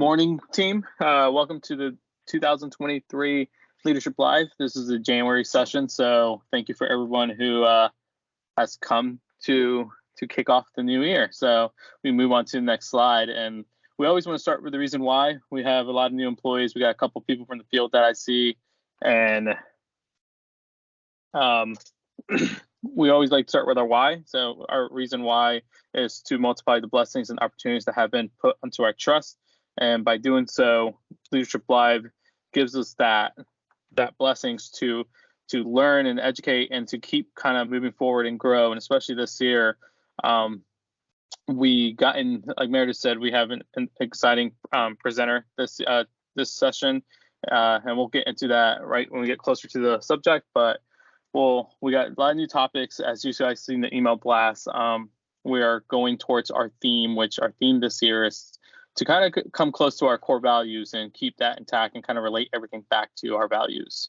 Morning, team. Welcome to the 2023 Leadership Live. This is a January session, so thank you for everyone who has come to kick off the new year. So we move on to the next slide, and we always want to start with the reason why. We have a lot of new employees. We got a couple people from the field that I see, and we always like to start with our why. So our reason why is to multiply the blessings and opportunities that have been put onto our trust. And by doing so, Leadership Live gives us that blessings to learn and educate and to keep kind of moving forward and grow. And especially this year, we got in, like Meredith said, we have an exciting presenter this session, and we'll get into that right when we get closer to the subject. But we got a lot of new topics, as you guys see in the email blast. We are going towards our theme, which our theme this year is to kind of come close to our core values and keep that intact and kind of relate everything back to our values.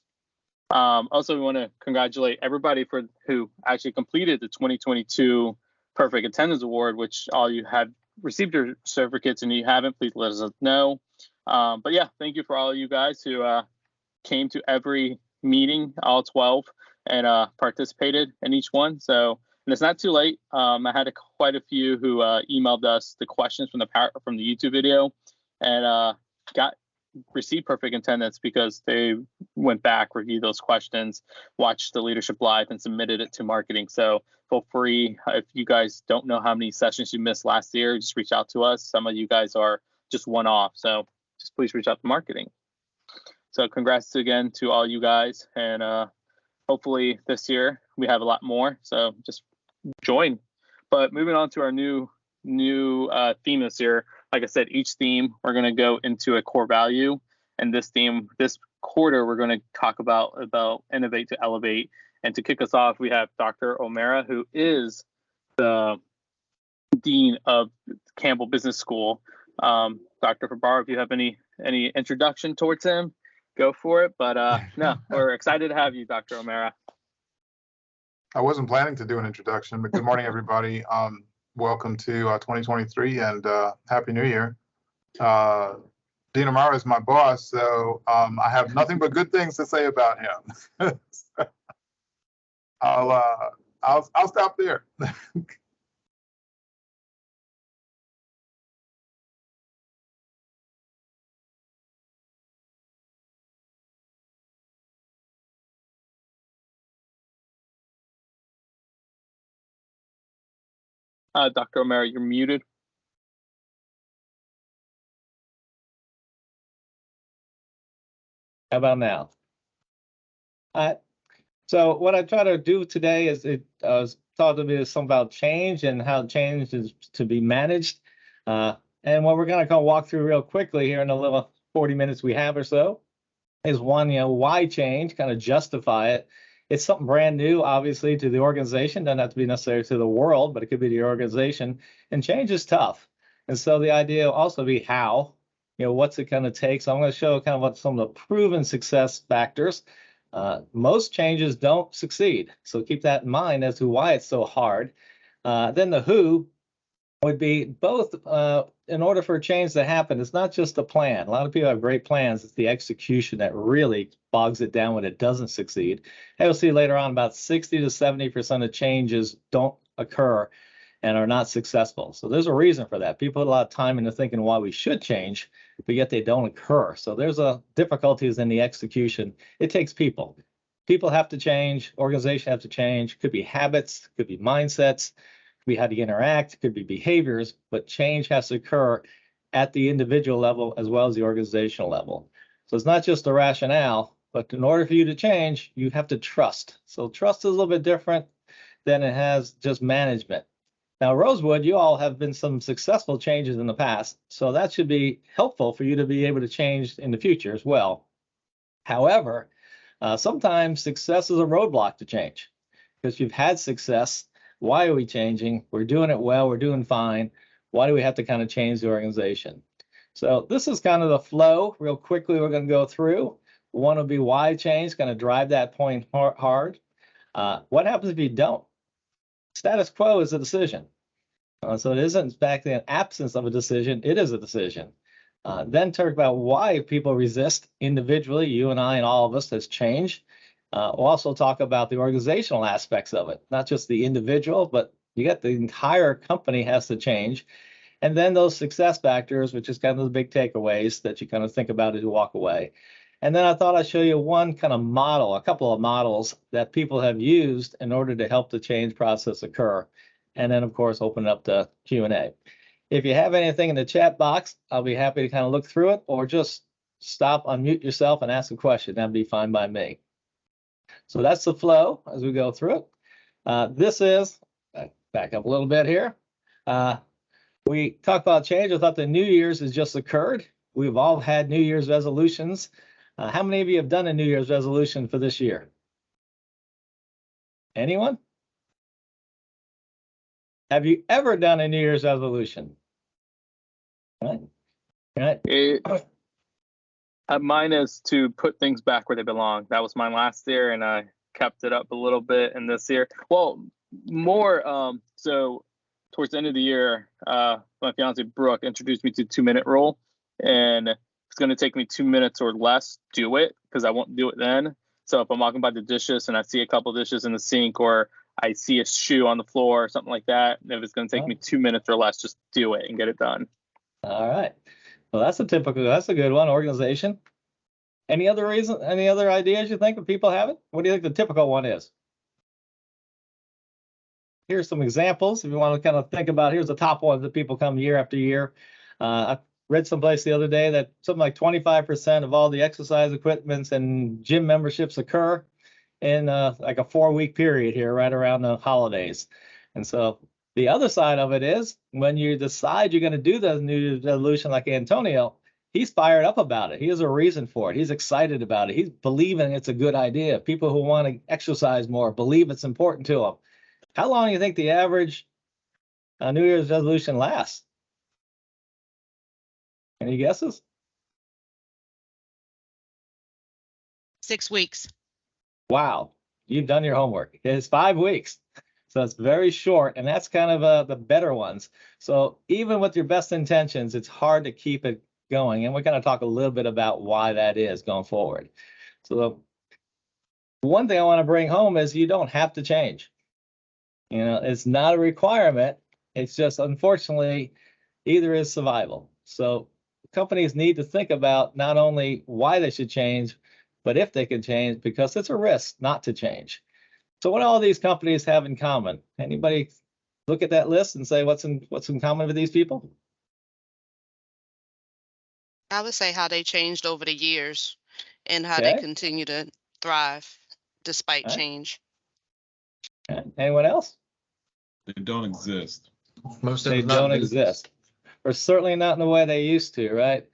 Also, we want to congratulate everybody who actually completed the 2022 Perfect Attendance Award, which all you have received your certificates, and you haven't, please let us know. But yeah, thank you for all of you guys who came to every meeting, all 12, and participated in each one. And it's not too late. I had quite a few who emailed us the questions from the YouTube video, and received perfect attendance because they went back, reviewed those questions, watched the Leadership Live, and submitted it to marketing. So feel free, if you guys don't know how many sessions you missed last year, just reach out to us. Some of you guys are just one-off, so just please reach out to marketing. So congrats again to all you guys, and hopefully this year we have a lot more. So just join. But moving on to our new theme this year, like I said, each theme we're going to go into a core value, and this quarter we're going to talk about innovate to elevate. And to kick us off, we have Dr. O'Mara, who is the dean of Campbell Business School. Dr. Fabar, if you have any introduction towards him, go for it. But no, we're excited to have you, Dr. O'Mara. I wasn't planning to do an introduction, but good morning, everybody. Welcome to 2023, and Happy New Year. Dean O'Mara is my boss, so I have nothing but good things to say about him. I'll stop there. Dr. O'Mara, you're muted. How about now? So what I try to do today is talk to me some about change and how change is to be managed. And what we're going to walk through real quickly here in the little 40 minutes we have or so is one, why change, kind of justify it. It's something brand new, obviously, to the organization. Doesn't have to be necessarily to the world, but it could be to your organization. And change is tough. And so the idea will also be how, what's it going to take? So I'm going to show kind of what some of the proven success factors. Most changes don't succeed. So keep that in mind as to why it's so hard. Then the who would be both in order for a change to happen. It's not just the plan. A lot of people have great plans. It's the execution that really bogs it down when it doesn't succeed. And you'll see later on about 60 to 70% of changes don't occur and are not successful. So there's a reason for that. People put a lot of time into thinking why we should change, but yet they don't occur. So there's difficulties in the execution. It takes people. People have to change. Organizations have to change. Could be habits, could be mindsets, could be how to interact, could be behaviors, but change has to occur at the individual level as well as the organizational level. So it's not just the rationale, but in order for you to change, you have to trust. So trust is a little bit different than it has just management. Now, Rosewood, you all have been some successful changes in the past, so that should be helpful for you to be able to change in the future as well. However, sometimes success is a roadblock to change because you've had success. Why are we changing? We're doing it well. We're doing fine. Why do we have to kind of change the organization? So this is kind of the flow. Real quickly, we're going to go through. One will be why change, going to drive that point hard. What happens if you don't? Status quo is a decision. So it isn't, in fact, an absence of a decision. It is a decision. Then talk about why people resist individually, you and I and all of us, as change. We'll also talk about the organizational aspects of it, not just the individual, but you got the entire company has to change. And then those success factors, which is kind of the big takeaways that you kind of think about as you walk away. And then I thought I'd show you one kind of model, a couple of models that people have used in order to help the change process occur. And then, of course, open it up to Q&A. If you have anything in the chat box, I'll be happy to kind of look through it, or just stop, unmute yourself, and ask a question. That'd be fine by me. So that's the flow as we go through it. This is, back up a little bit here. We talk about change. I thought the New Year's has just occurred. We've all had New Year's resolutions. How many of you have done a New Year's resolution for this year? Anyone? Have you ever done a New Year's resolution? All right. Mine is to put things back where they belong. That was mine last year, and I kept it up a little bit in this year. Well, more so towards the end of the year, my fiance Brooke introduced me to the 2-minute rule, and it's going to take me 2 minutes or less to do it, because I won't do it then. So if I'm walking by the dishes and I see a couple dishes in the sink, or I see a shoe on the floor or something like that, if it's going to take me 2 minutes or less, just do it and get it done. All right. Well, that's a good one. Organization. Any other ideas you think of people have it? What do you think the typical one is? Here's some examples if you want to kind of think about. Here's the top ones that people come year after year. I read someplace the other day that something like 25% of all the exercise equipments and gym memberships occur in like a 4-week period here, right around the holidays. And so the other side of it is when you decide you're going to do the New Year's resolution, like Antonio, he's fired up about it. He has a reason for it. He's excited about it. He's believing it's a good idea. People who want to exercise more believe it's important to them. How long do you think the average New Year's resolution lasts? Any guesses? 6 weeks. Wow, you've done your homework. It's 5 weeks. So it's very short, and that's kind of the better ones. So even with your best intentions, it's hard to keep it going. And we're going to talk a little bit about why that is going forward. So one thing I want to bring home is you don't have to change. You know, it's not a requirement. It's just, unfortunately, either is survival. So companies need to think about not only why they should change, but if they can change, because it's a risk not to change. So what do all these companies have in common? Anybody look at that list and say what's in common with these people? I would say how they changed over the years and how they continue to thrive despite change. Anyone else? They don't exist. Most of They them not don't business. exist, or certainly not in the way they used to, right?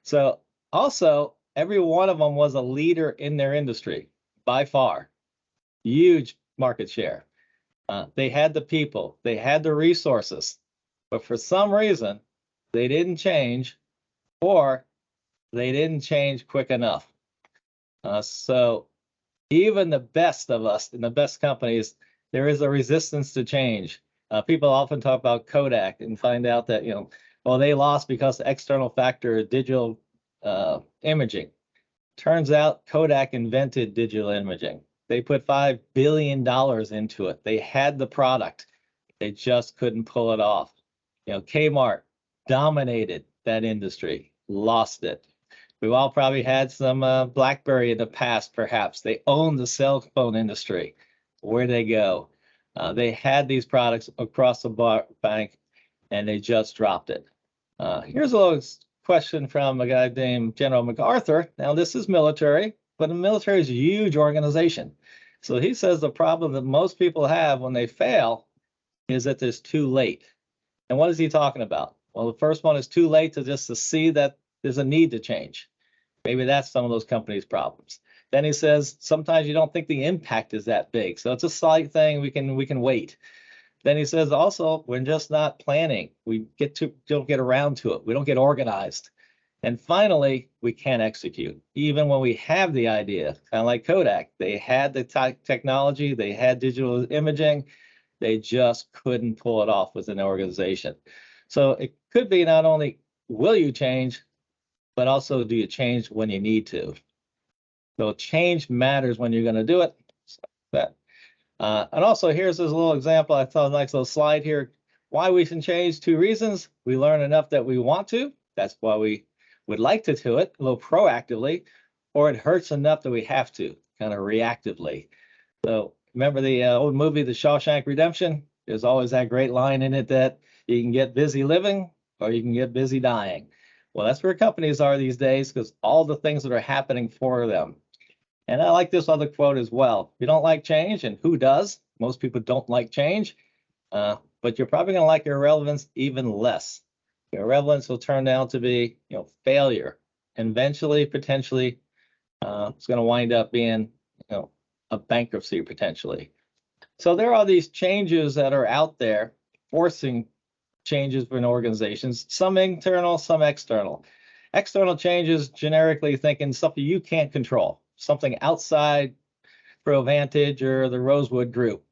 So also, every one of them was a leader in their industry by far. Huge market share. They had the people, they had the resources, but for some reason, they didn't change, or they didn't change quick enough. So even the best of us in the best companies, there is a resistance to change. People often talk about Kodak and find out that, well, they lost because of external factor, digital imaging. Turns out Kodak invented digital imaging. They put $5 billion into it. They had the product. They just couldn't pull it off. Kmart dominated that industry, lost it. We've all probably had some BlackBerry in the past, perhaps. They owned the cell phone industry. Where'd they go? They had these products across the bank, and they just dropped it. Here's a little question from a guy named General MacArthur. Now, this is military, but the military is a huge organization. So he says the problem that most people have when they fail is that it's too late. And what is he talking about? Well, the first one is too late to see that there's a need to change. Maybe that's some of those companies' problems. Then he says sometimes you don't think the impact is that big, so it's a slight thing. We can wait. Then he says also we're just not planning. We don't get around to it. We don't get organized. And finally, we can't execute. Even when we have the idea, kind of like Kodak, they had the technology, they had digital imaging, they just couldn't pull it off within an organization. So it could be not only will you change, but also do you change when you need to? So change matters when you're going to do it. So that. And also here's this little example. I thought a nice little slide here. Why we should change: 2 reasons. We learn enough that we want to. That's why we would like to do it a little proactively, or it hurts enough that we have to, kind of reactively. So remember the old movie, The Shawshank Redemption? There's always that great line in it that you can get busy living or you can get busy dying. Well, that's where companies are these days, because all the things that are happening for them. And I like this other quote as well. You don't like change, and who does? Most people don't like change, but you're probably going to like irrelevance even less. Irrelevance will turn out to be, failure. And eventually, potentially, it's going to wind up being, a bankruptcy potentially. So there are these changes that are out there forcing changes in organizations, some internal, some external. External changes, generically thinking something you can't control, something outside Provantage or the Rosewood Group.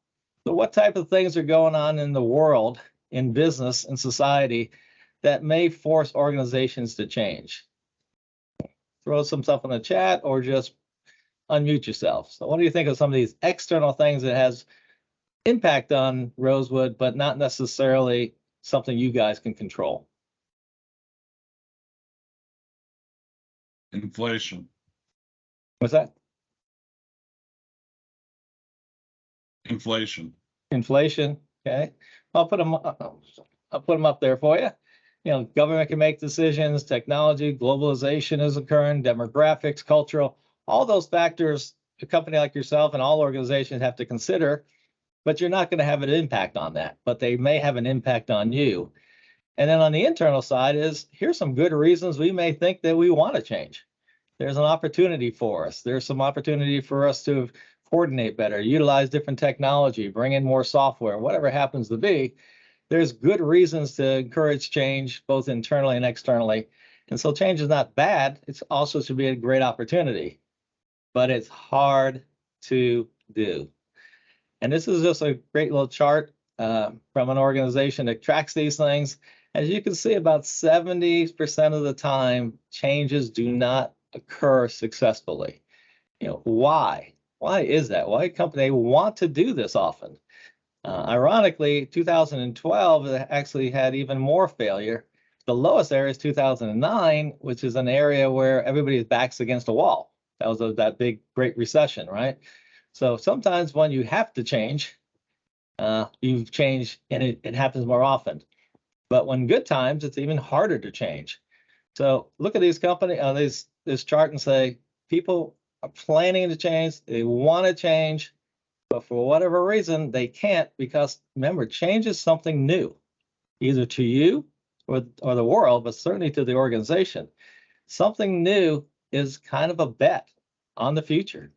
So what type of things are going on in the world, in business and society, that may force organizations to change? Throw some stuff in the chat or just unmute yourself. So what do you think of some of these external things that has impact on Rosewood, but not necessarily something you guys can control? Inflation. What's that? Inflation. Inflation. Okay. I'll put them up there for you. Government can make decisions, technology, globalization is occurring, demographics, cultural, all those factors a company like yourself and all organizations have to consider, but you're not going to have an impact on that, but they may have an impact on you. And then on the internal side here's some good reasons we may think that we want to change. There's an opportunity for us. There's some opportunity for us to coordinate better, utilize different technology, bring in more software, whatever happens to be. There's good reasons to encourage change, both internally and externally. And so change is not bad. It's also should be a great opportunity, but it's hard to do. And this is just a great little chart from an organization that tracks these things. As you can see, about 70% of the time, changes do not occur successfully. Why? Why is that? Why companies want to do this often? Ironically, 2012 actually had even more failure. The lowest area is 2009, which is an area where everybody's backs against a wall. That was that big Great Recession, right? So sometimes when you have to change, you change, and it happens more often. But when good times, it's even harder to change. So look at these companies, this chart, and say people are planning to change, they want to change, but for whatever reason they can't, because remember, change is something new, either to you or the world, but certainly to the organization. Something new is kind of a bet on the future.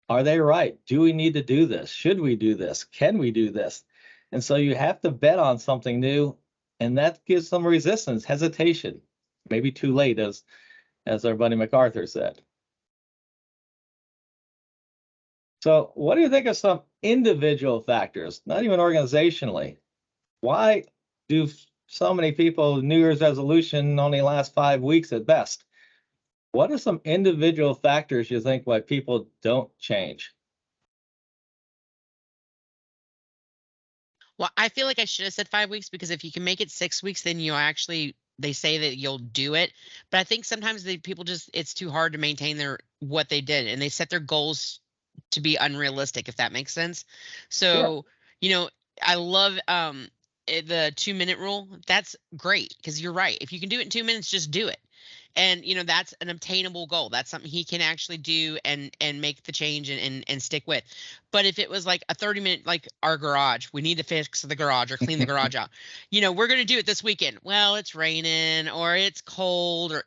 Are they right? Do we need to do this? Should we do this? Can we do this? And so you have to bet on something new, and that gives some resistance, hesitation, maybe too late, as our buddy MacArthur said. So what do you think of some individual factors, not even organizationally? Why do so many people New Year's resolution only last 5 weeks at best? What are some individual factors you think why people don't change? Well, I feel like I should have said 5 weeks, because if you can make it 6 weeks, then they say that you'll do it. But I think sometimes people it's too hard to maintain what they did, and they set their goals to be unrealistic, if that makes sense. So, sure. I love the 2-minute rule. That's great, because you're right. If you can do it in 2 minutes, just do it. And that's an obtainable goal. That's something he can actually do and make the change and stick with. But if it was like a 30-minute, like our garage, we need to fix the garage or clean the garage out. We're going to do it this weekend. Well, it's raining or it's cold, or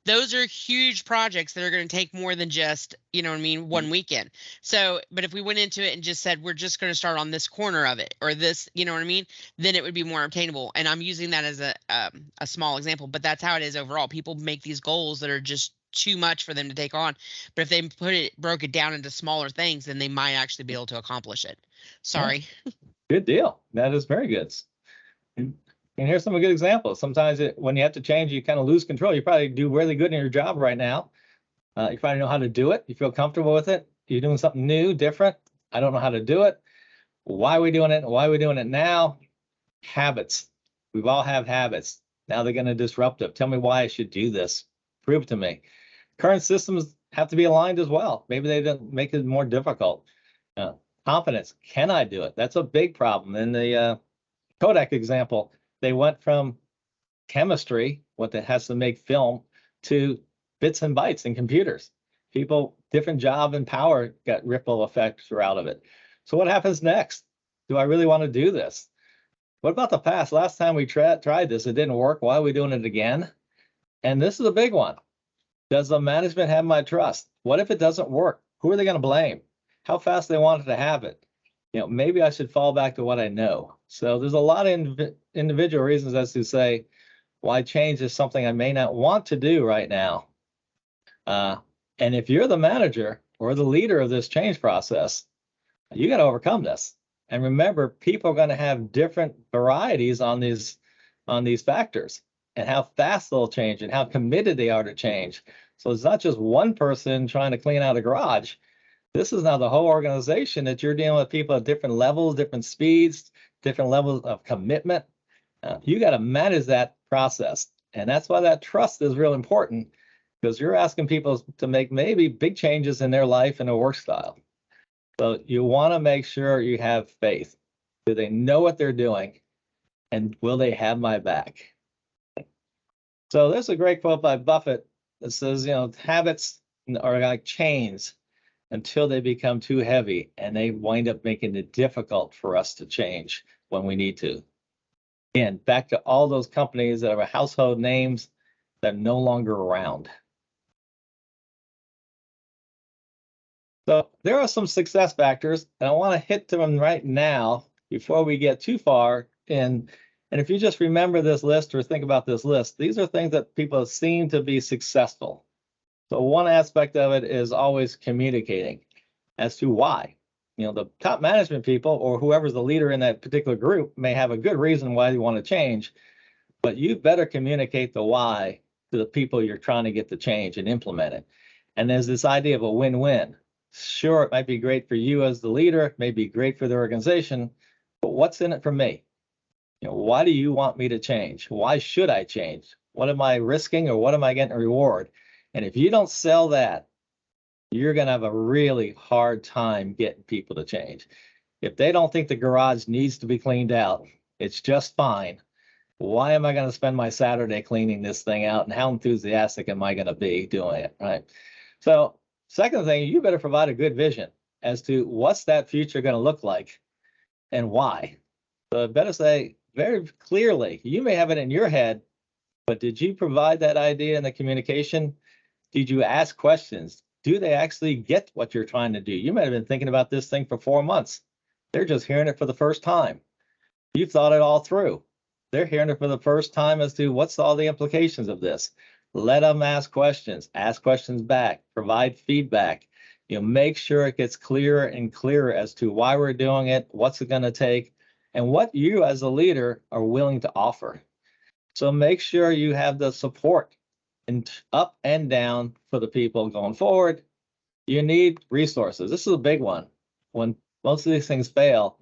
those are huge projects that are going to take more than just 1 weekend. So, but if we went into it and just said we're just going to start on this corner of it or this, then it would be more obtainable. And I'm using that as a small example, but that's how it is overall. People make these goals that are just too much for them to take on, but if they broke it down into smaller things, then they might actually be able to accomplish it. Sorry. Good deal. That is very good. And here's some good examples. Sometimes when you have to change, you kind of lose control. You probably do really good in your job right now. You probably know how to do it. You feel comfortable with it. You're doing something new, different. I don't know how to do it. Why are we doing it? Why are we doing it now? Habits. We've all have habits. Now they're going to disrupt it. Tell me why I should do this. Prove it to me. Current systems have to be aligned as well. Maybe they don't make it more difficult. Confidence. Can I do it? That's a big problem. In the Kodak example, they went from chemistry, what that has to make film, to bits and bytes in computers. People, different job and power got ripple effects out of it. So what happens next? Do I really want to do this? What about the past? Last time we tried this, it didn't work. Why are we doing it again? And this is a big one. Does the management have my trust? What if it doesn't work? Who are they going to blame? How fast they wanted to have it? Maybe I should fall back to what I know. So there's a lot of individual reasons as to say why change is something I may not want to do right now. And if you're the manager or the leader of this change process, you got to overcome this. And remember, people are going to have different varieties on these factors and how fast they'll change and how committed they are to change. So it's not just one person trying to clean out a garage. This is now the whole organization that you're dealing with people at different levels, different speeds, different levels of commitment. You got to manage that process. And that's why that trust is real important, because you're asking people to make maybe big changes in their life and their work style. So you want to make sure you have faith. Do they know what they're doing? And will they have my back? So there's a great quote by Buffett that says, habits are like chains until they become too heavy and they wind up making it difficult for us to change when we need to. Again, back to all those companies that are household names that are no longer around. So there are some success factors, and I want to hit them right now before we get too far in. And if you just remember this list or think about this list, these are things that people seem to be successful. So one aspect of it is always communicating as to why. The top management people or whoever's the leader in that particular group may have a good reason why you want to change, but you better communicate the why to the people you're trying to get to change and implement it. And there's this idea of a win-win. Sure, it might be great for you as the leader, it may be great for the organization, but what's in it for me? Why do you want me to change? Why should I change? What am I risking or what am I getting a reward? And if you don't sell that, you're going to have a really hard time getting people to change. If they don't think the garage needs to be cleaned out, it's just fine. Why am I going to spend my Saturday cleaning this thing out? And how enthusiastic am I going to be doing it, right? So second thing, you better provide a good vision as to what's that future going to look like and why. So I better say very clearly, you may have it in your head, but did you provide that idea in the communication? Did you ask questions? Do they actually get what you're trying to do? You might have been thinking about this thing for 4 months. They're just hearing it for the first time. You've thought it all through. They're hearing it for the first time as to what's all the implications of this. Let them ask questions back, provide feedback. Make sure it gets clearer and clearer as to why we're doing it, what's it going to take, and what you as a leader are willing to offer. So make sure you have the support and up and down for the people going forward. You need resources. This is a big one. When most of these things fail,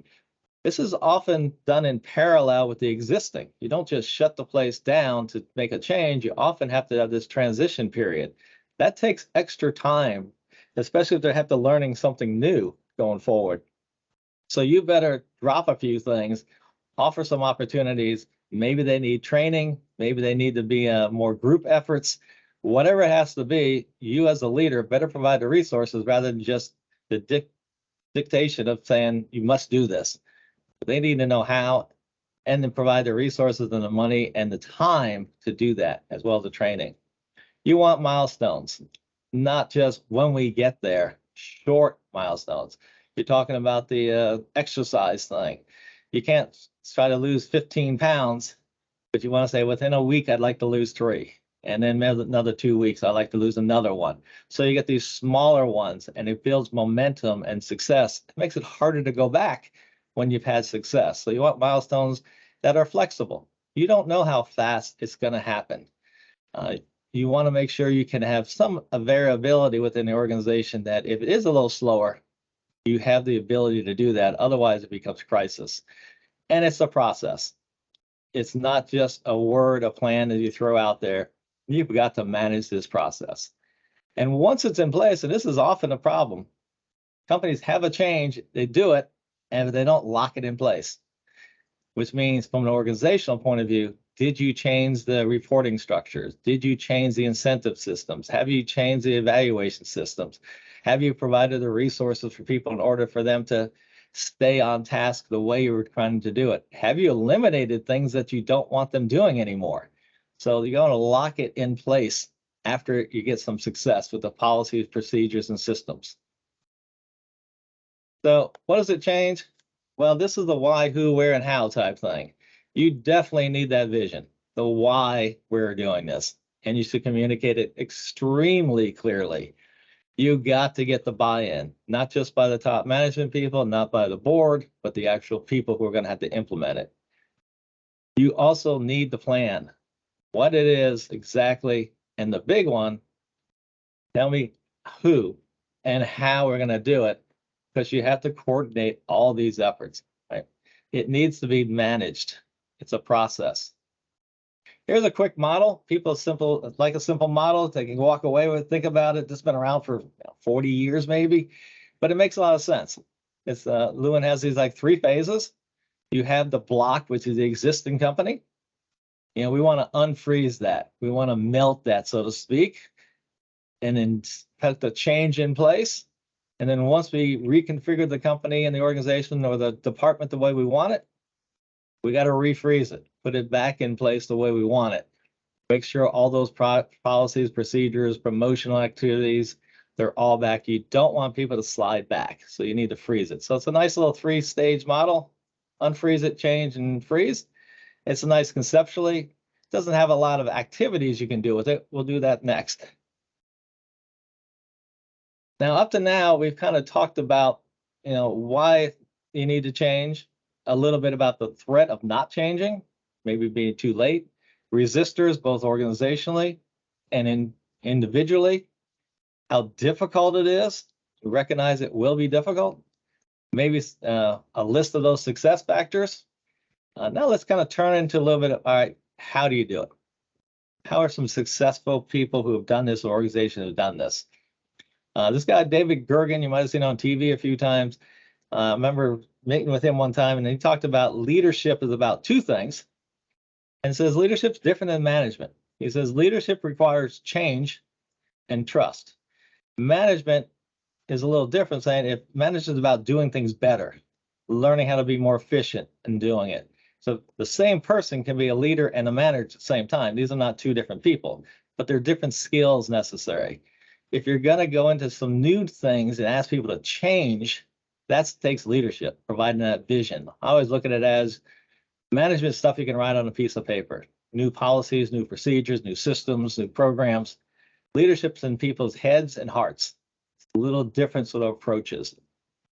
this is often done in parallel with the existing. You don't just shut the place down to make a change. You often have to have this transition period. That takes extra time, especially if they have to learning something new going forward. So you better drop a few things, offer some opportunities. Maybe they need training. Maybe they need to be more group efforts. Whatever it has to be, you as a leader better provide the resources rather than just the dictation of saying you must do this. They need to know how and then provide the resources and the money and the time to do that, as well as the training. You want milestones, not just when we get there, short milestones. You're talking about the exercise thing. You can't try to lose 15 pounds, but you want to say within a week, I'd like to lose 3. And then another 2 weeks, I'd like to lose another 1. So you get these smaller ones and it builds momentum and success. It makes it harder to go back when you've had success. So you want milestones that are flexible. You don't know how fast it's going to happen. You want to make sure you can have some variability within the organization, that if it is a little slower, you have the ability to do that. Otherwise, it becomes crisis. And it's a process. It's not just a word, a plan that you throw out there. You've got to manage this process. And once it's in place, and this is often a problem, companies have a change, they do it, and they don't lock it in place, which means from an organizational point of view, did you change the reporting structures? Did you change the incentive systems? Have you changed the evaluation systems? Have you provided the resources for people in order for them to stay on task the way you were trying to do it? Have you eliminated things that you don't want them doing anymore? So you're going to lock it in place after you get some success with the policies, procedures, and systems. So what does it change? Well, this is the why, who, where, and how type thing. You definitely need that vision, the why we're doing this, and you should communicate it extremely clearly. You got to get the buy-in, not just by the top management people, not by the board, but the actual people who are going to have to implement it. You also need the plan, what it is exactly, and the big one, tell me who and how we're going to do it, because you have to coordinate all these efforts, right? It needs to be managed. It's a process. Here's a quick model. People like a simple model. They can walk away with, think about it. This has been around for 40 years maybe, but it makes a lot of sense. It's Lewin has these like 3 phases. You have the block, which is the existing company. We want to unfreeze that. We want to melt that, so to speak, and then put the change in place. And then once we reconfigure the company and the organization or the department the way we want it, we got to refreeze it, put it back in place the way we want it. Make sure all those policies, procedures, promotional activities, they're all back. You don't want people to slide back, so you need to freeze it. So it's a nice little 3-stage model: unfreeze it, change, and freeze. It's nice conceptually. It doesn't have a lot of activities you can do with it. We'll do that next. Now, up to now, we've kind of talked about, why you need to change, a little bit about the threat of not changing, maybe being too late, resistors, both organizationally and individually, how difficult it is to recognize it will be difficult, maybe a list of those success factors. Now let's kind of turn into a little bit of, all right, how do you do it? How are some successful people who have done this, or organizations who have done this? This guy, David Gergen, you might have seen on TV a few times. I remember meeting with him one time, and he talked about leadership is about 2 things. And says leadership's different than management. He says leadership requires change and trust. Management is a little different, saying if management is about doing things better, learning how to be more efficient in doing it. So the same person can be a leader and a manager at the same time. These are not 2 different people, but they're different skills necessary. If you're going to go into some new things and ask people to change, that takes leadership, providing that vision. I always look at it as management stuff you can write on a piece of paper. New policies, new procedures, new systems, new programs. Leadership's in people's heads and hearts. It's a little different sort of approaches.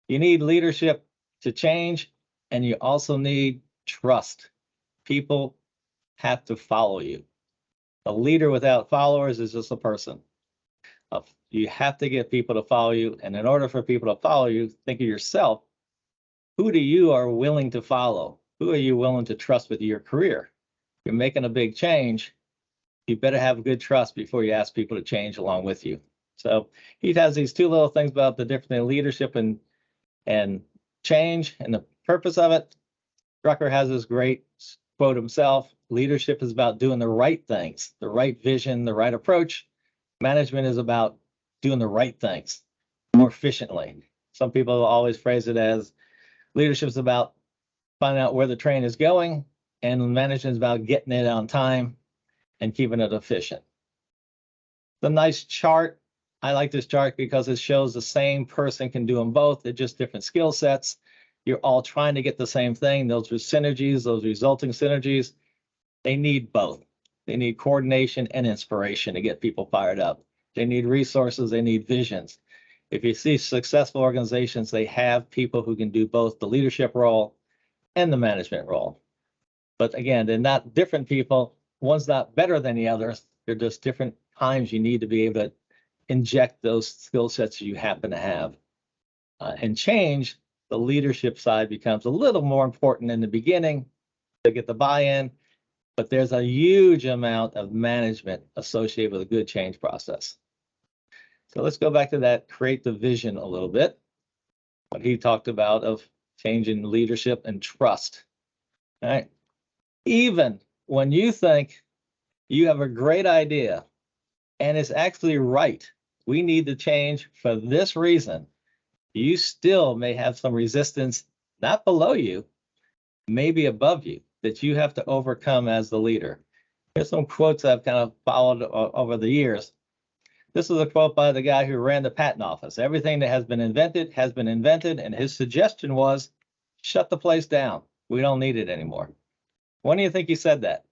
You need leadership to change, and you also need trust. People have to follow you. A leader without followers is just a person. You have to get people to follow you, and in order for people to follow you, think of yourself. Who do you are willing to follow? Who are you willing to trust with your career? You're making a big change. You better have good trust before you ask people to change along with you. So he has these 2 little things about the difference in leadership and change and the purpose of it. Drucker has this great quote himself: leadership is about doing the right things, the right vision, the right approach. Management is about doing the right things more efficiently. Some people always phrase it as leadership is about finding out where the train is going, and management is about getting it on time and keeping it efficient. The nice chart. I like this chart because it shows the same person can do them both. They're just different skill sets. You're all trying to get the same thing. Those are synergies, those resulting synergies. They need both. They need coordination and inspiration to get people fired up. They need resources. They need visions. If you see successful organizations, they have people who can do both the leadership role and the management role. But again, they're not different people. One's not better than the others. They're just different times you need to be able to inject those skill sets you happen to have. And change, the leadership side becomes a little more important in the beginning to get the buy-in, but there's a huge amount of management associated with a good change process. So let's go back to that, create the vision a little bit. What he talked about of changing leadership and trust. All right. Even when you think you have a great idea and it's actually right, we need to change for this reason, you still may have some resistance, not below you, maybe above you, that you have to overcome as the leader. Here's some quotes I've kind of followed over the years. This is a quote by the guy who ran the patent office. Everything that has been invented, and his suggestion was, shut the place down. We don't need it anymore. When do you think he said that?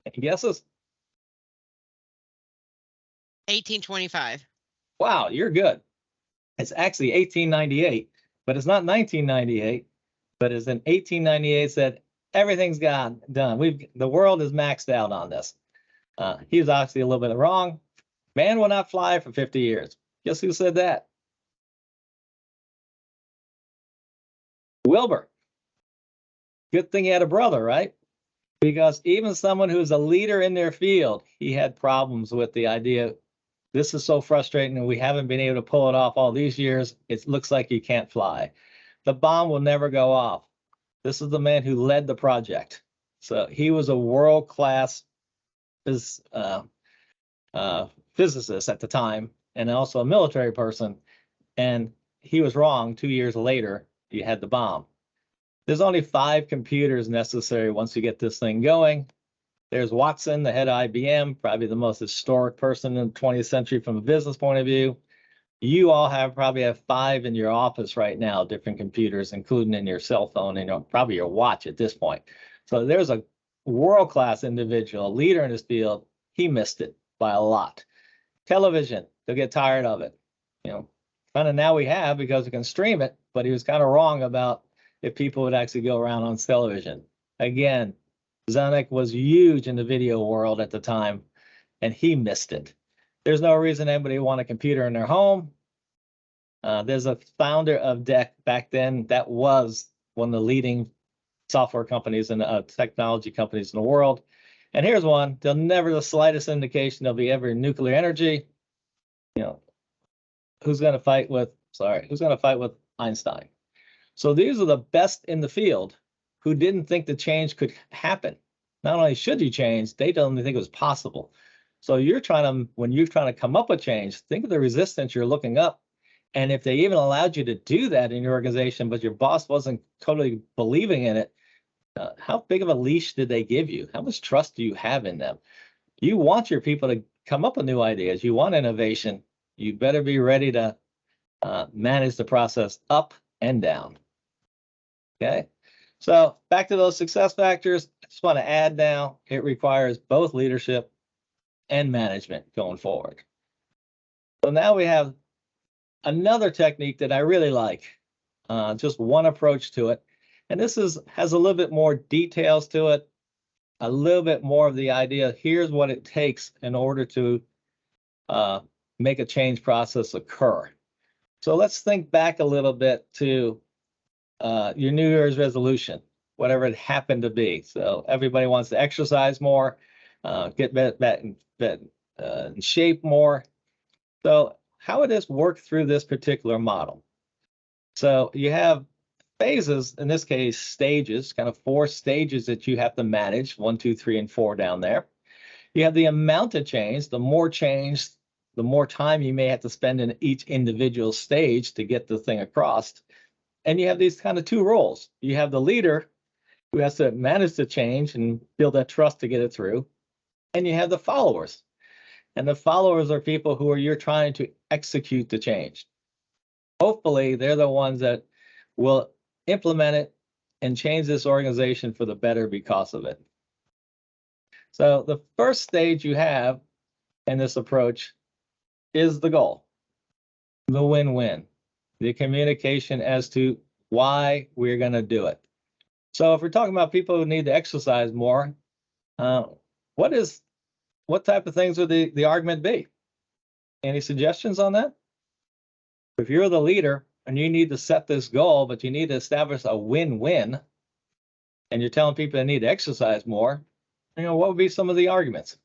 Any guesses? 1825. Wow, you're good. It's actually 1898, but it's not 1998, but it's in 1898 said, everything's done. The world is maxed out on this. He was obviously a little bit wrong. Man will not fly for 50 years. Guess who said that? Wilbur. Good thing he had a brother, right? Because even someone who's a leader in their field, he had problems with the idea, this is so frustrating and we haven't been able to pull it off all these years. It looks like you can't fly. The bomb will never go off. This is the man who led the project. So he was a world-class physicist at the time and also a military person. And he was wrong. 2 years later, you had the bomb. There's only 5 computers necessary once you get this thing going. There's Watson, the head of IBM, probably the most historic person in the 20th century from a business point of view. You all probably have 5 in your office right now, different computers, including in your cell phone and probably your watch at this point. So there's a world-class individual, leader in his field. He missed it by a lot. Television, they'll get tired of it. Kind of now we have because we can stream it, but he was kind of wrong about if people would actually go around on television. Again, Zanuck was huge in the video world at the time, and he missed it. There's no reason anybody would want a computer in their home. There's a founder of DEC back then that was one of the leading software companies and technology companies in the world. And here's one, there'll never the slightest indication there'll be ever nuclear energy. Who's going to fight with Einstein? So these are the best in the field who didn't think the change could happen. Not only should you change, they don't think it was possible. So when you're trying to come up with change, think of the resistance you're looking up. And if they even allowed you to do that in your organization, but your boss wasn't totally believing in it, how big of a leash did they give you? How much trust do you have in them? You want your people to come up with new ideas. You want innovation. You better be ready to manage the process up and down. Okay, so back to those success factors. I just want to add now, it requires both leadership and management going forward. So now we have another technique that I really like, just one approach to it. And this has a little bit more details to it, a little bit more of the idea. Here's what it takes in order to make a change process occur. So let's think back a little bit to your New Year's resolution, whatever it happened to be. So everybody wants to exercise more, get back in shape more. So how would this work through this particular model? So you have phases, in this case, stages, kind of 4 stages that you have to manage, 1, 2, 3, and 4 down there. You have the amount of change. The more change, the more time you may have to spend in each individual stage to get the thing across. And you have these kind of 2 roles. You have the leader who has to manage the change and build that trust to get it through. And you have the followers. And the followers are people who you're trying to execute the change. Hopefully, they're the ones that will implement it and change this organization for the better because of it. So the first stage you have in this approach is the goal, the win-win, the communication as to why we're going to do it. So if we're talking about people who need to exercise more, what type of things would the argument be? Any suggestions on that? If you're the leader and you need to set this goal, but you need to establish a win-win, and you're telling people they need to exercise more, what would be some of the arguments?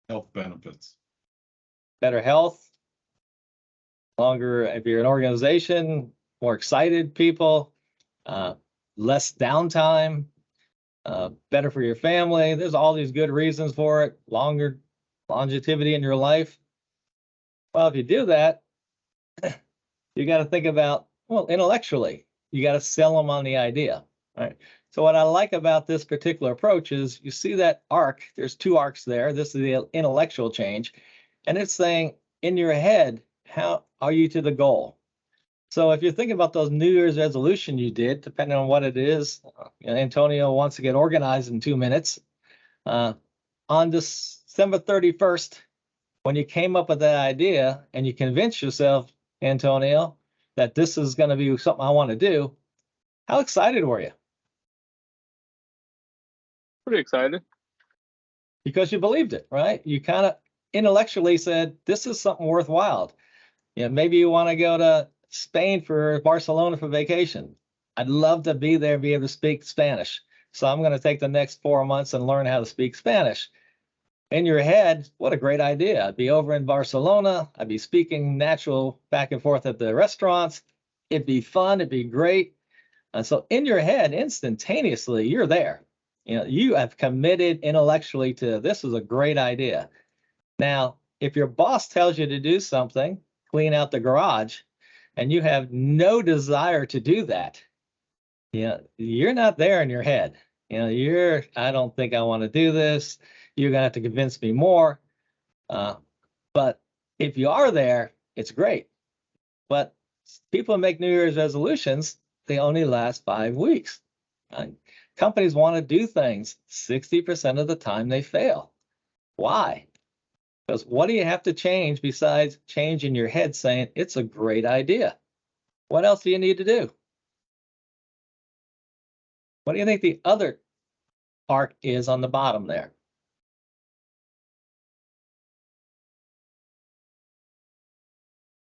Health benefits. Better health, longer, if you're an organization, more excited people, less downtime, better for your family. There's all these good reasons for it, longer longevity in your life. Well, if you do that, you got to think about, well, intellectually, you got to sell them on the idea, right? So what I like about this particular approach is you see that arc, there's two arcs there. This is the intellectual change, and it's saying in your head, how are you to the goal? So if you're thinking about those New Year's resolution you did, depending on what it is, Antonio wants to get organized in 2 minutes. On December 31st, when you came up with that idea and you convinced yourself, Antonio, that this is going to be something I want to do, how excited were you? Pretty excited. Because you believed it, right? You kind of intellectually said, this is something worthwhile. Maybe you want to go to Spain for Barcelona for vacation. I'd love to be there and be able to speak Spanish. So I'm going to take the next 4 months and learn how to speak Spanish. In your head, what a great idea. I'd be over in Barcelona. I'd be speaking natural back and forth at the restaurants. It'd be fun. It'd be great. And so in your head, instantaneously, you're there. You have committed intellectually to this is a great idea. Now, if your boss tells you to do something, clean out the garage, and you have no desire to do that, you're not there in your head. I don't think I want to do this. You're going to have to convince me more. But if you are there, it's great. But people who make New Year's resolutions, they only last 5 weeks. Companies want to do things 60% of the time they fail. Why? Because what do you have to change besides changing your head saying it's a great idea? What else do you need to do? What do you think the other arc is on the bottom there?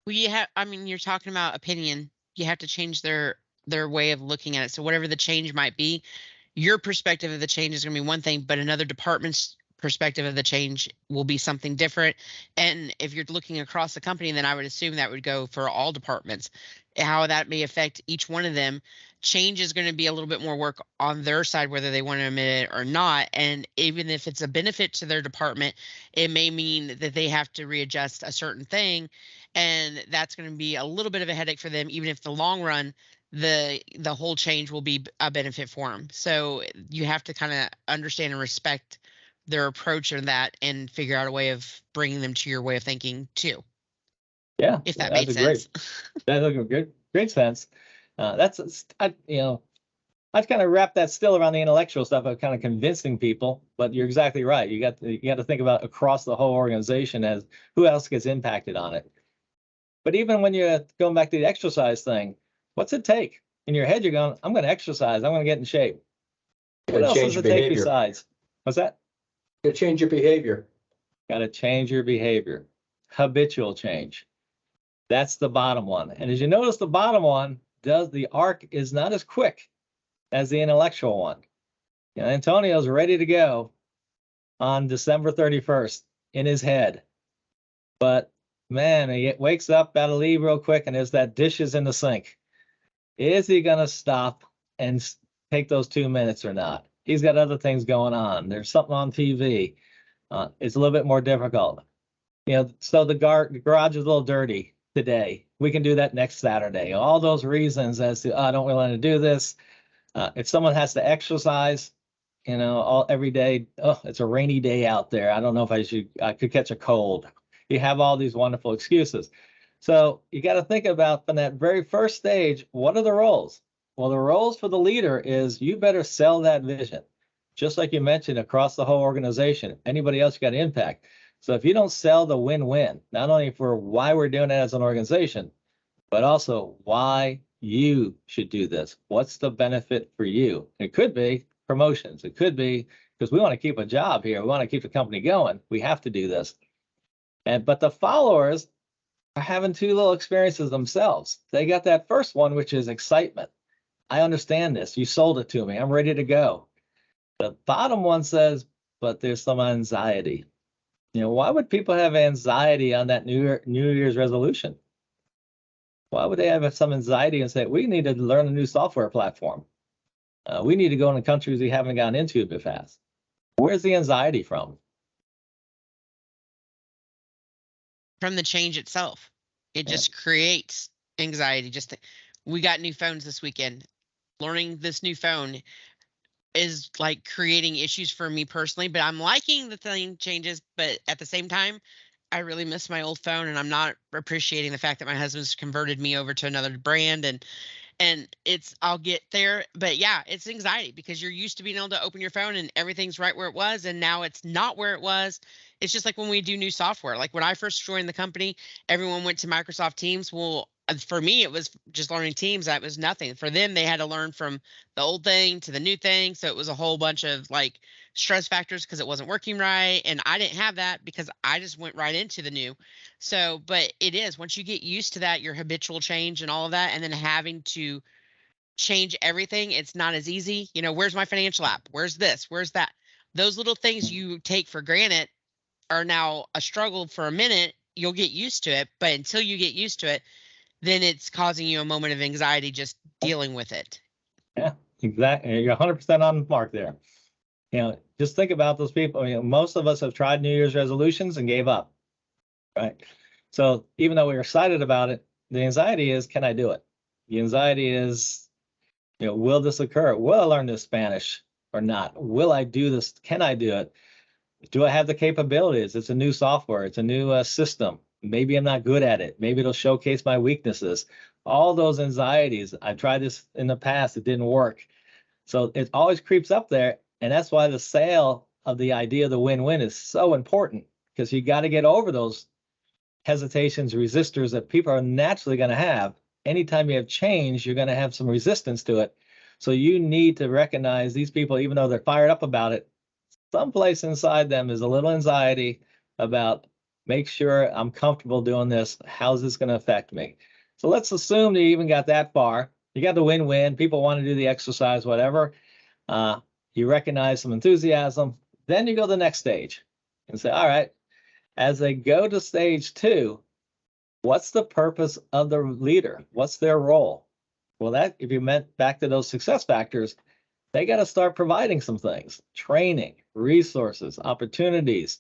Well, you're talking about opinion. You have to change their way of looking at it. So whatever the change might be, your perspective of the change is going to be one thing, but another department's perspective of the change will be something different. And if you're looking across the company, then I would assume that would go for all departments. How that may affect each one of them. Change is going to be a little bit more work on their side, whether they want to admit it or not. And even if it's a benefit to their department, it may mean that they have to readjust a certain thing. And that's going to be a little bit of a headache for them, even if the long run, the whole change will be a benefit for them. So you have to kind of understand and respect their approach in that and figure out a way of bringing them to your way of thinking too. Yeah, if that made sense. That's a great sense. I'd kind of wrap that still around the intellectual stuff of kind of convincing people, but you're exactly right. You got to think about across the whole organization as who else gets impacted on it. But even when you're going back to the exercise thing, what's it take? In your head, you're going, I'm going to exercise. I'm going to get in shape. What else does it take besides? What's that? To change your behavior. Got to change your behavior. Habitual change. That's the bottom one. And as you notice, the bottom one the arc is not as quick as the intellectual one. Antonio's ready to go on December 31st in his head. But man, he wakes up, got to leave real quick, and there's that dishes in the sink. Is he going to stop and take those 2 minutes or not? He's got other things going on. There's something on TV. It's a little bit more difficult. So the garage is a little dirty today. We can do that next Saturday. All those reasons as to, I don't really want to do this. If someone has to exercise, every day, it's a rainy day out there. I don't know if I could catch a cold. You have all these wonderful excuses. So you got to think about from that very first stage, what are the roles? Well, the roles for the leader is you better sell that vision. just like you mentioned, across the whole organization, anybody else got impact. So if you don't sell the win-win, not only for why we're doing it as an organization, but also why you should do this. What's the benefit for you? It could be promotions. It could be because we want to keep a job here. We want to keep the company going. We have to do this. But the followers are having two little experiences themselves. They got that first one, which is excitement. I understand this. You sold it to me. I'm ready to go. The bottom one says, but there's some anxiety. Why would people have anxiety on that New Year's resolution? Why would they have some anxiety and say, we need to learn a new software platform? We need to go into countries we haven't gotten into a bit fast. Where's the anxiety from? From the change itself. It just creates anxiety. We got new phones this weekend. Learning this new phone is like creating issues for me personally, but I'm liking the thing changes. But at the same time, I really miss my old phone, and I'm not appreciating the fact that my husband's converted me over to another brand, and I'll get there. But yeah, it's anxiety because you're used to being able to open your phone and everything's right where it was, and now it's not where it was. It's just like when we do new software. Like when I first joined the company, everyone went to Microsoft Teams. Well, for me, it was just learning Teams. That was nothing. For them, they had to learn from the old thing to the new thing. So it was a whole bunch of like stress factors because it wasn't working right. And I didn't have that because I just went right into the new. So, but it is, once you get used to that, your habitual change and all of that, and then having to change everything, it's not as easy. Where's my financial app? Where's this? Where's that? Those little things you take for granted are now a struggle for a minute. You'll get used to it. But until you get used to it, then it's causing you a moment of anxiety just dealing with it. Yeah, exactly. You're 100% on the mark there. Just think about those people. Most of us have tried New Year's resolutions and gave up, right? So even though we were excited about it, the anxiety is, can I do it? The anxiety is, will this occur? Will I learn this Spanish or not? Will I do this? Can I do it? Do I have the capabilities? It's a new software. It's a new system. Maybe I'm not good at it. Maybe it'll showcase my weaknesses. All those anxieties. I tried this in the past. It didn't work. So it always creeps up there. And that's why the sale of the idea of the win-win is so important, because you got to get over those hesitations, resistors that people are naturally going to have. Anytime you have change, you're going to have some resistance to it. So you need to recognize these people, even though they're fired up about it, someplace inside them is a little anxiety about, make sure I'm comfortable doing this. How's this going to affect me? So let's assume that you even got that far. You got the win-win. People want to do the exercise, whatever. You recognize some enthusiasm. Then you go to the next stage and say, all right, as they go to stage 2, what's the purpose of the leader? What's their role? Well, that, if you meant back to those success factors, they got to start providing some things: training, resources, opportunities,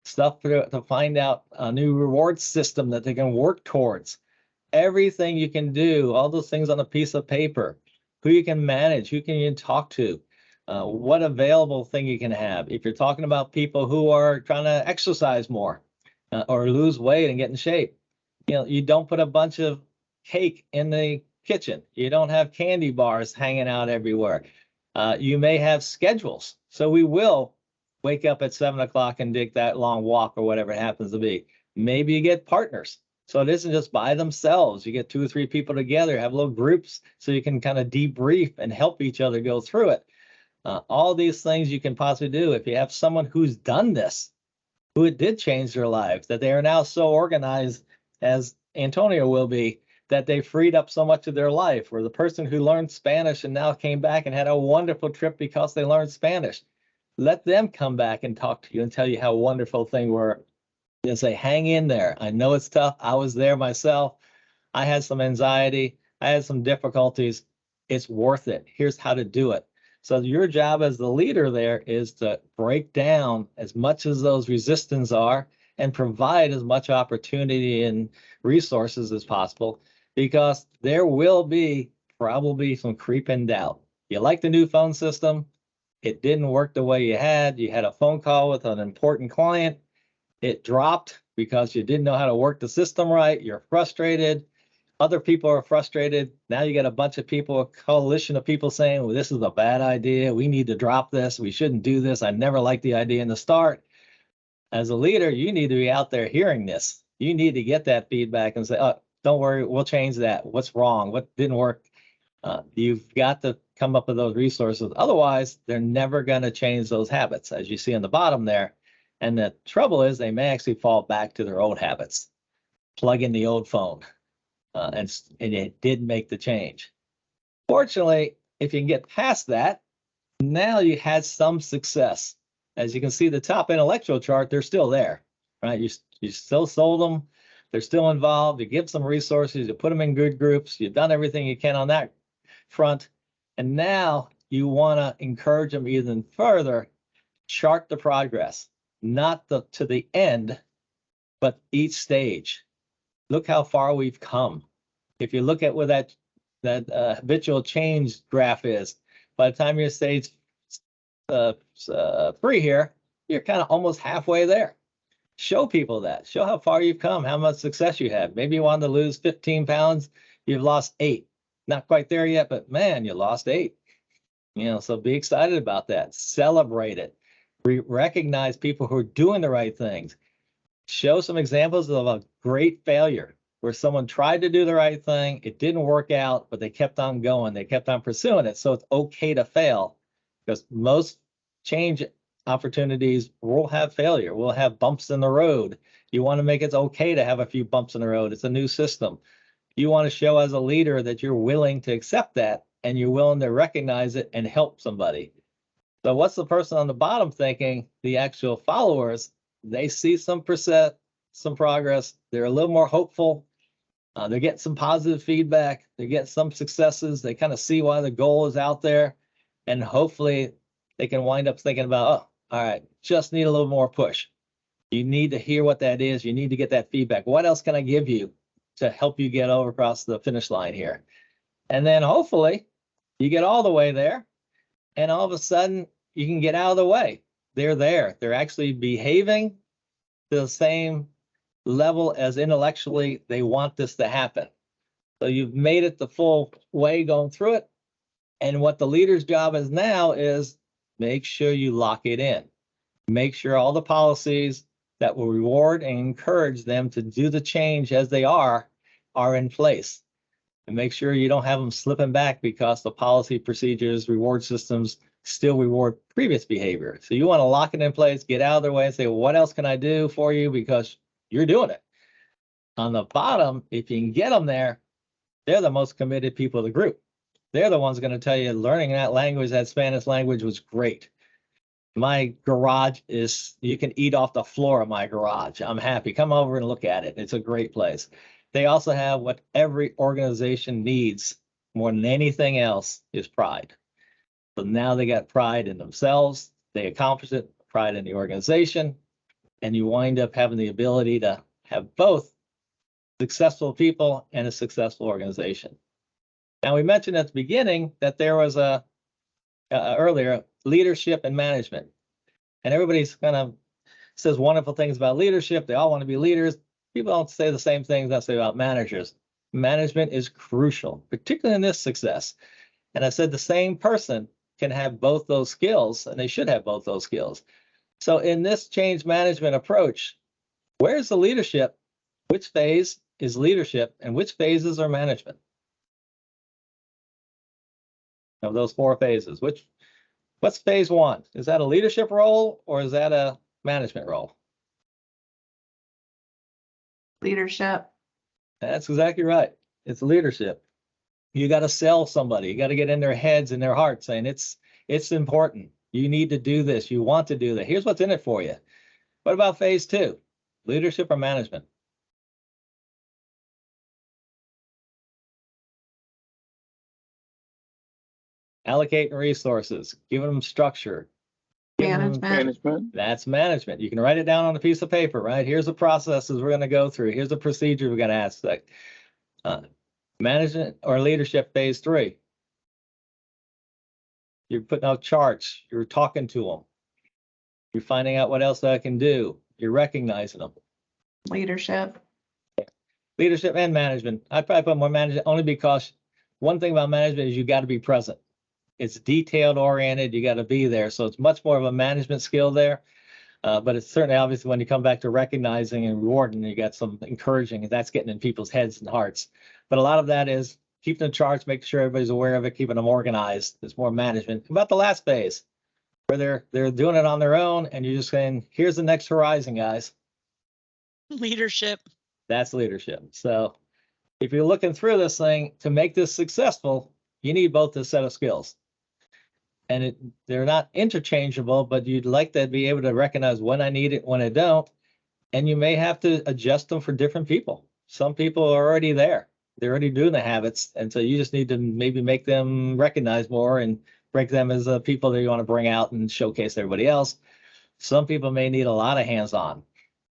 stuff to find out a new reward system that they can work towards. Everything you can do, all those things on a piece of paper, who you can manage, who can you talk to, what available thing you can have. If you're talking about people who are trying to exercise more or lose weight and get in shape, you don't put a bunch of cake in the kitchen. You don't have candy bars hanging out everywhere. You may have schedules. So we will wake up at 7 o'clock and take that long walk or whatever it happens to be. Maybe you get partners. So it isn't just by themselves. You get 2 or 3 people together, have little groups so you can kind of debrief and help each other go through it. All these things you can possibly do. If you have someone who's done this, who it did change their lives, that they are now so organized, as Antonio will be, that they freed up so much of their life, or the person who learned Spanish and now came back and had a wonderful trip because they learned Spanish. Let them come back and talk to you and tell you how wonderful things were. And say, hang in there. I know it's tough. I was there myself. I had some anxiety. I had some difficulties. It's worth it. Here's how to do it. So your job as the leader there is to break down as much as those resistance are and provide as much opportunity and resources as possible, because there will be probably some creeping doubt. You like the new phone system. It didn't work the way you had. You had a phone call with an important client. It dropped because you didn't know how to work the system right. You're frustrated. Other people are frustrated. Now you got a bunch of people, a coalition of people saying, well, this is a bad idea. We need to drop this. We shouldn't do this. I never liked the idea in the start. As a leader, you need to be out there hearing this. You need to get that feedback and say, oh, don't worry, we'll change that. What's wrong? What didn't work? You've got to come up with those resources. Otherwise, they're never going to change those habits, as you see on the bottom there. And the trouble is they may actually fall back to their old habits, plug in the old phone, and it did make the change. Fortunately, if you can get past that, now you had some success. As you can see, the top intellectual chart, they're still there, right? You still sold them. They're still involved. You give some resources. You put them in good groups. You've done everything you can on that front. And now you want to encourage them even further, chart the progress, not to the end, but each stage. Look how far we've come. If you look at where that habitual change graph is, by the time you're stage 3 here, you're kind of almost halfway there. Show people that. Show how far you've come, how much success you have. Maybe you wanted to lose 15 pounds, you've lost 8. Not quite there yet, but man, you lost 8. So be excited about that. Celebrate it. Recognize people who are doing the right things. Show some examples of a great failure where someone tried to do the right thing, it didn't work out, but they kept on going, they kept on pursuing it. So it's okay to fail, because most change opportunities will have failure, will have bumps in the road. You want to make it okay to have a few bumps in the road. It's a new system. You want to show as a leader that you're willing to accept that and you're willing to recognize it and help somebody. So what's the person on the bottom thinking? The actual followers, they see some progress. They're a little more hopeful. They're getting some positive feedback. They get some successes. They kind of see why the goal is out there. And hopefully they can wind up thinking about, oh, all right, just need a little more push. You need to hear what that is. You need to get that feedback. What else can I give you to help you get over across the finish line here? And then hopefully you get all the way there, and all of a sudden you can get out of the way. They're there. They're actually behaving to the same level as intellectually they want this to happen. So you've made it the full way going through it. And what the leader's job is now is make sure you lock it in. Make sure all the policies that will reward and encourage them to do the change as they are in place. And make sure you don't have them slipping back because the policy, procedures, reward systems still reward previous behavior. So you want to lock it in place, get out of their way and say, well, what else can I do for you? Because you're doing it. On the bottom, if you can get them there, they're the most committed people of the group. They're the ones going to tell you learning that language, that Spanish language was great. My garage you can eat off the floor of my garage. I'm happy. Come over and look at it. It's a great place. They also have what every organization needs more than anything else is pride. So now they got pride in themselves. They accomplished it, pride in the organization, and you wind up having the ability to have both successful people and a successful organization. Now, we mentioned at the beginning that there was earlier leadership and management, and everybody's kind of says wonderful things about leadership. They all want to be leaders. People don't say the same things I say about managers. Management is crucial, particularly in this success. And I said the same person can have both those skills, and they should have both those skills. So in this change management approach, where's the leadership? Which phase is leadership and which phases are management? Of those 4 phases, what's phase 1? Is that a leadership role or is that a management role? Leadership. That's exactly right. It's leadership. You got to sell somebody. You got to get in their heads and their hearts saying it's important. You need to do this. You want to do that. Here's what's in it for you. What about phase 2? Leadership or management? Allocating resources, giving them structure. Management. That's management. You can write it down on a piece of paper, right? Here's the processes we're going to go through. Here's the procedure we're going to aspect. Management or leadership phase 3. You're putting out charts. You're talking to them. You're finding out what else I can do. You're recognizing them. Leadership. Leadership and management. I'd probably put more management only because one thing about management is you got to be present. It's detailed oriented. You got to be there. So it's much more of a management skill there. But it's certainly obviously when you come back to recognizing and rewarding, you got some encouraging, and that's getting in people's heads and hearts. But a lot of that is keeping the charts, making sure everybody's aware of it, keeping them organized. It's more management. About the last phase, where they're doing it on their own, and you're just saying, here's the next horizon, guys. Leadership. That's leadership. So if you're looking through this thing to make this successful, you need both this set of skills. And they're not interchangeable, but you'd like to be able to recognize when I need it, when I don't. And you may have to adjust them for different people. Some people are already there. They're already doing the habits. And so you just need to maybe make them recognize more and break them as people that you want to bring out and showcase everybody else. Some people may need a lot of hands-on,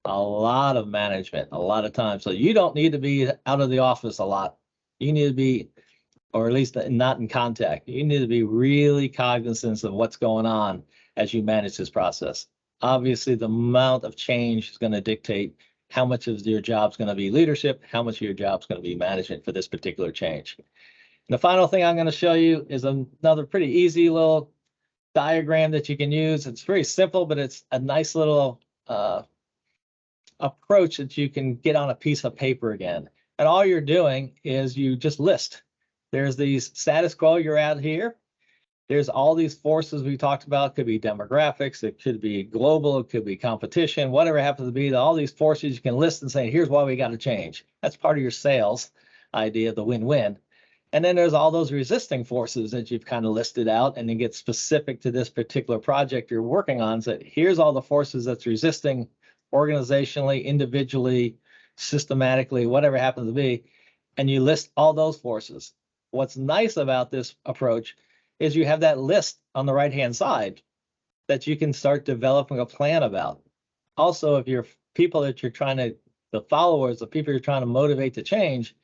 a lot of management, a lot of time. So you don't need to be out of the office a lot. You need to be, or at least not in contact. You need to be really cognizant of what's going on as you manage this process. Obviously, the amount of change is going to dictate how much of your job is going to be leadership, how much of your job is going to be management for this particular change. And the final thing I'm going to show you is another pretty easy little diagram that you can use. It's very simple, but it's a nice little approach that you can get on a piece of paper again. And all you're doing is you just list. There's these status quo you're at here. There's all these forces we talked about. It could be demographics, it could be global, it could be competition, whatever it happens to be. All these forces you can list and say, here's why we got to change. That's part of your sales idea, the win-win. And then there's all those resisting forces that you've kind of listed out, and then get specific to this particular project you're working on. So here's all the forces that's resisting organizationally, individually, systematically, whatever it happens to be. And you list all those forces. What's nice about this approach is you have that list on the right-hand side that you can start developing a plan about. Also, if you're people that you're trying to, the followers, the people you're trying to motivate to change,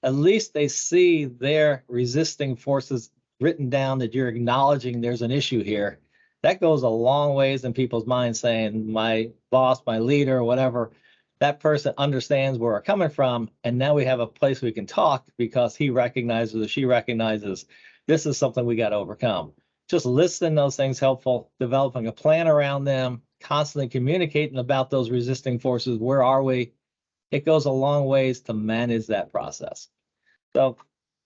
at least they see their resisting forces written down, that you're acknowledging there's an issue here. That goes a long ways in people's minds, saying my boss, my leader, whatever, that person understands where we're coming from. And now we have a place we can talk because he recognizes or she recognizes this is something we got to overcome. Just listing those things helpful, developing a plan around them, constantly communicating about those resisting forces. Where are we? It goes a long ways to manage that process. So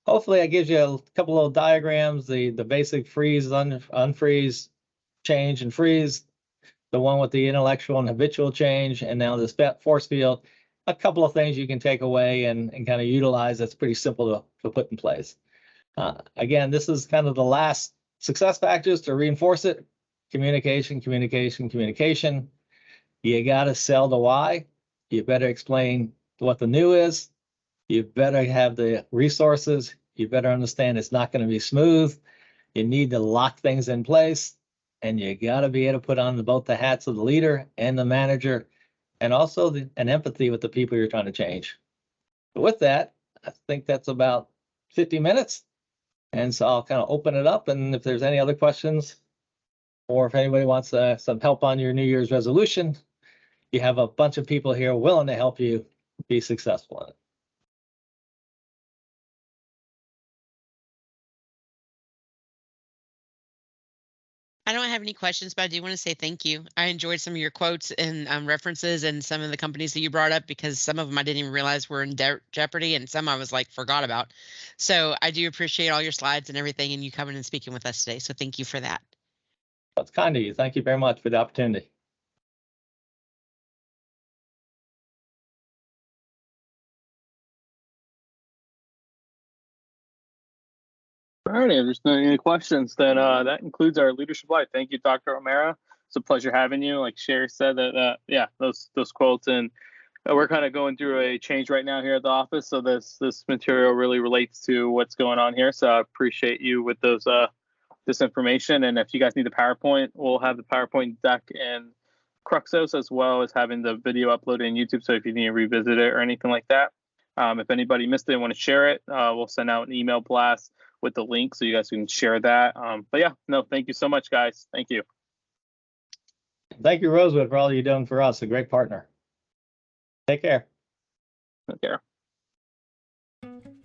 hopefully that gives you a couple of diagrams, the basic freeze, unfreeze, change and freeze, the one with the intellectual and habitual change, and now this force field. A couple of things you can take away and kind of utilize. That's pretty simple to put in place. Again, this is kind of the last success factors to reinforce it. Communication, communication, communication. You got to sell the why. You better explain what the new is. You better have the resources. You better understand it's not going to be smooth. You need to lock things in place. And you got to be able to put on both the hats of the leader and the manager, and also an empathy with the people you're trying to change. But with that, I think that's about 50 minutes. And so I'll kind of open it up, and if there's any other questions, or if anybody wants some help on your New Year's resolution, you have a bunch of people here willing to help you be successful in it. I don't have any questions, but I do want to say thank you. I enjoyed some of your quotes and references and some of the companies that you brought up, because some of them I didn't even realize were in jeopardy, and some I was like forgot about. So I do appreciate all your slides and everything, and you coming and speaking with us today. So thank you for that. That's kind of you. Thank you very much for the opportunity. All right, if there's no any questions, then that concludes our leadership live. Thank you, Dr. O'Mara. It's a pleasure having you. Like Sherry said, that yeah, those quotes, and we're kind of going through a change right now here at the office. So this material really relates to what's going on here. So I appreciate you with those this information. And if you guys need the PowerPoint, we'll have the PowerPoint deck and Cruxos, as well as having the video uploaded in YouTube. So if you need to revisit it or anything like that, if anybody missed it and want to share it, we'll send out an email blast with the link so you guys can share that. But yeah, no, thank you so much, guys. Thank you. Thank you, Rosewood, for all you're doing for us. A great partner. Take care. Take care. All